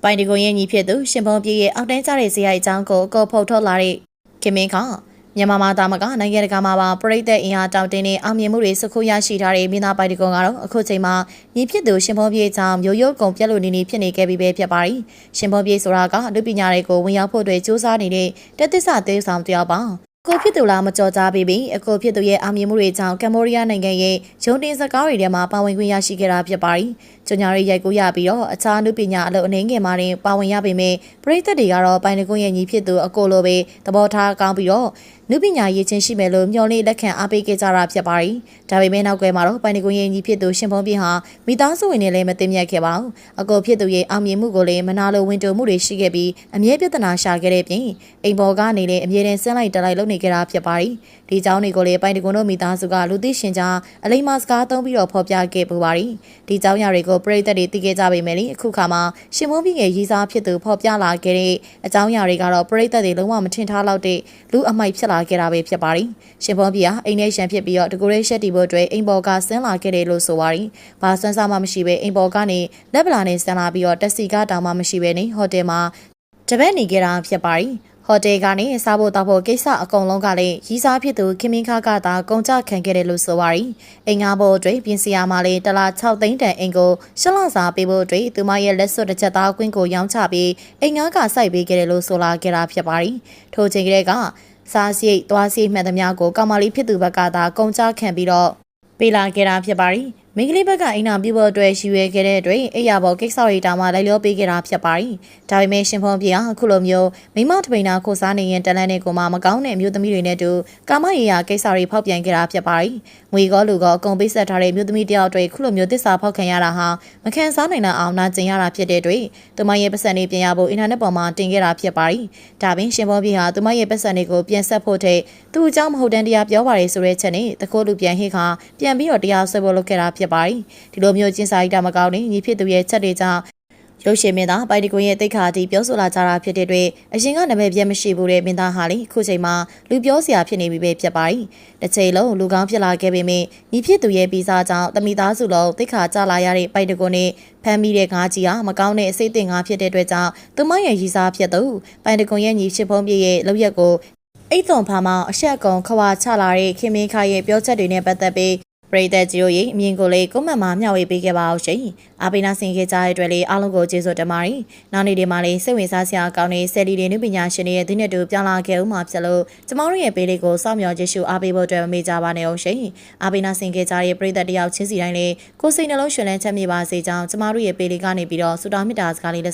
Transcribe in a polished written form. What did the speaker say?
ပိုင်တကွန်ရဲ့ညီဖြစ်သူရှင်ဘုံပြည့်ရဲ့အောက်တန်းကျတဲ့ဇေယျအကြောင်းကိုအကောဖော်ထုတ်လာတဲ့ခင်မင်းကမြန်မာမှာတာမကနိုင်ငံတကာမှာပါပြည်သက်အင်အားတောင်းတင်းတဲ့အောင်မြင်မှုတွေစခုရရှိထားတဲ့မင်းသားပိုင်တကွန်ကတော့အခုချိန်မှာညီဖြစ်သူရှင်ဘုံပြည့်ကြောင့်မျိုးရိုးကုန်ပြက်လို့နေဖြစ်နေခဲ့ပြီးပဲဖြစ်ပါတယ်ရှင်ဘုံပြည့်ဆိုတာကလူပညာတွေကိုဝင်ရောက်ဖို့အတွက်စူးစမ်းနေတဲ့တက်သစ္စာသေးဆောင်တယောက်ပါကိုဖြစ်သူလားမကြော်ကြားပြီးပြီအကိုဖြစ်သူရဲ့အောင်မြင်မှုတွေကြောင့်ကမ္ဘောဒီးယားနိုင်ငံရဲ့ဂျုံတင်စကားတွေထဲမှာပါဝင်ခွင့်ရရှိခဲ့တာဖြစ်ပါတယ်။ကျညာရေးရိုက်ကူးရပြီးတော့အခြားအမှုပညာအလုပ်အနေငယ်မှာတင်ပါဝင်ရပေမဲ့ပရိသတ်တွေကတော့ပိုင်တကွန်းရဲ့ညီဖြစ်သူအကိုလိုပဲသဘောထားကောင်းပြီးတော့နုပညာရေးချင်းရှိမယ်လို့မျှော်လင့်လက်ခံအားပေးခဲ့ကြတာဖြစ်ပါတယ်။ဒါပေမဲ့နောက်ကွယ်မှာတော့ပိုင်တကွန်းရဲ့ညီဖြစ်သူရှင်ဖုံးပြင်းဟာမိသားစုဝင်တွေလည်းမသိမြတ်ခဲ့ပါဘူး။အကိုဖြစ်သူရဲ့အောင်မြင်မှုကိုလည်းမနာလိုဝင်တိုမှုတွေရှိခဲ့ပြီးအမြဲပြဿနာရှာခဲ့တဲ့ပြင်အိမ်ပေါ်ကနေလည်းအမြဲတမ်းဆင်းလိုက်တက်လိုက်လုပ်နေကြတာဖြစ်ပါတယ်။ဒီเจ้าတွေကိုလည်းပိုင်တကွန်းတို့မိသားစုကလူသိရှင်ကြားအလိမ္မာစကားသုံးပြီးတော့ဖော်ပြခဲ့ပူပါတယ်။ဒီเจ้าရတွေကိုပရိသတ်တွေသိခဲ့ကြပေမဲ့လေအခုခါမှာရှင်ဖုံးပြင်းရဲ့ရေးစားဖြစ်သူဖော်ပြလာခဲ့တဲ့အကြောင်းအရာတွေကတော့ပရိသတ်တွေလုံးဝမထင်ထားလောက်တဲ့လူအမိုက်ဖြစ်လာခဲ့တာပဲဖြစ်ပါတယ်။ရှင်ဖုံးပြင်းဟာအိမ်ထဲရှန်ဖြစ်ပြီးတော့ဒကိုရေးရှက်တီဘို့အတွက်အိမ်ပေါ်ကဆင်းလာခဲ့တယ်လို့ဆိုပါတယ်။ဘာဆွမ်းစားမှမရှိဘဲအိမ်ပေါ်ကနေလက်ပလာနဲ့ဆင်းလာပြီးတော့တက်စီကတောင်မှမရှိဘဲနေဟိုတယ်မှာတပတ်နေခဲ့တာဖြစ်ပါတယ်။ဟိုတယ်ကနေစားဖို့တောက်ဖို့ကိစ္စအကုန်လုံးကလည်းရီးစားဖြစ်သူခင်မင်းခါကသာကုန်ကြခံခဲ့တယ်လို့ဆိုပါရီအိမ်ငါဖို့အတွက်ပြင်စရာမှာလေတလား6သိန်းတန်အိမ်ကိုရှလန့်စာပေးဖို့အတွက်သူမရဲ့လက်စွပ်တစ်ချက်သားကွင်းကိုရောင်းချပြီးအိမ်ငါကစိုက်ပေးခဲ့တယ်လို့ဆိုလာခဲ့တာဖြစ်ပါရီထိုချိန်ကလေးကစားစရိတ်သွားစရိတ်မှန်သမျှကိုကောင်မလေးဖြစ်သူဘက်ကသာကုန်ကြခံပြီးတော့ပေးလာခဲ့တာဖြစ်ပါရီမိန်းကလေးဘက်ကအိမ်နာပြဖို့အတွက်ရည်ရွယ်ခဲ့တဲ့အတွက်အိယာဘော်ကိစ္စတွေတောင်မှလိုက်လျောပေးခဲ့တာဖြစ်ပါတယ်။ဒါပေမဲ့ရှင်ဖုံးပြဟာအခုလိုမျိုးမိမတပိန်နာခိုစားနေရင်တလန်းနဲ့ကိုမှမကောင်းတဲ့အမျိုးသမီးတွေနဲ့တူကာမရေရာကိစ္စတွေဖောက်ပြန်ခဲ့တာဖြစ်ပါတယ်။ငွေကောလူကောအကုန်ပိတ်ဆက်ထားတဲ့အမျိုးသမီးတယောက်တွေခုလိုမျိုးသစ္စာဖောက်ခံရတာဟာမခံစားနိုင်တဲ့အောင်နာကျင်ရတာဖြစ်တဲ့အတွက်သူမရဲ့ပတ်စံတွေပြန်ရဖို့အင်တာနက်ပေါ်မှာတင်ခဲ့တာဖြစ်ပါတယ်။ဒါပြင်ရှင်ဖုံးပြဟာသူမရဲ့ပတ်စံတွေကိုပြန်ဆက်ဖို့တဲ့သူ့အကြောင်းမဟုတ်တန်တရားပြောပါရဆိုတဲ့ချက်နဲ့တခိုးလူပြန်ဟိခါပြန်ပြီးတော့တရားဆွဲဖို့လုပ်ခဲ့တာဖြစ်ပါတယ်။ဒီလိုမျိုးကျင်းစာရိတာမကောင်းနေညီဖြစ်သူရဲ့ချက်တွေကြောင့်ရုပ်ရှင်မင်းသားပိုင်တကွန်ရဲ့တိတ်ခါတီပြောဆိုလာကြတာဖြစ်တဲ့အတွက်အရင်ကနာမည်ပြတ်မရှိဘူးတဲ့မင်းသားဟာလေအခုချိန်မှာလူပြောစရာဖြစ်နေပြီပဲဖြစ်ပါတယ်။တစ်ချိန်လုံးလူကောင်းဖြစ်လာခဲ့ပေမဲ့ညီဖြစ်သူရဲ့ပြီးစားကြောင့်တမိသားစုလုံးတိတ်ခါကြလာရတဲ့ပိုင်တကွန်နဲ့ဖမ်းမိတဲ့ငါးကြီးဟာမကောင်းတဲ့အစိတ်အသင်ငါဖြစ်တဲ့အတွက်ကြောင့်သူမရဲ့ရည်စားဖြစ်သူပိုင်တကွန်ရဲ့ညီချစ်ဖုံးပြည့်ရဲ့လောက်ရက်ကိုအိတ်သွန်ဖာမှာအဆက်ကုံခွာချလာတဲ့ခင်မင်းခါရဲ့ပြောချက်တွေနဲ့ပတ်သက်ပြီးပရိသတ်ကြီးတို့ရဲ့အမြင်ကိုလည်းကွန်မန့်မှာမျှဝေပေးခဲ့ပါအောင်ရှင်။အားပေးနာဆင်ခဲ့ကြတဲ့အတွက်လည်းအားလုံးကိုကျေးဇူးတင်ပါတယ်။နောက်နေ့ဒီမှာလည်းစိတ်ဝင်စားစရာကောင်းတဲ့ဆယ်လီတွေနုပညာရှင်တွေရဲ့ဒီနေ့တူပြောင်းလာခဲ့ဦးမှာဖြစ်လို့ကျမတို့ရဲ့ပေးလေးကိုစောင့်မျှော်ကြည့်ရှုအားပေးဖို့အတွက်မမေ့ကြပါနဲ့အောင်ရှင်။အားပေးနာဆင်ခဲ့ကြတဲ့ပရိသတ်တယောက်ချင်းစီတိုင်းလည်းကိုယ်စိတ်နှလုံးရှင်လန်းချမ်းမြေပါစေကြောင်းကျမတို့ရဲ့ပေးလေးကနေပြီးတော့ဆုတောင်းမေတ္တာစကားလေး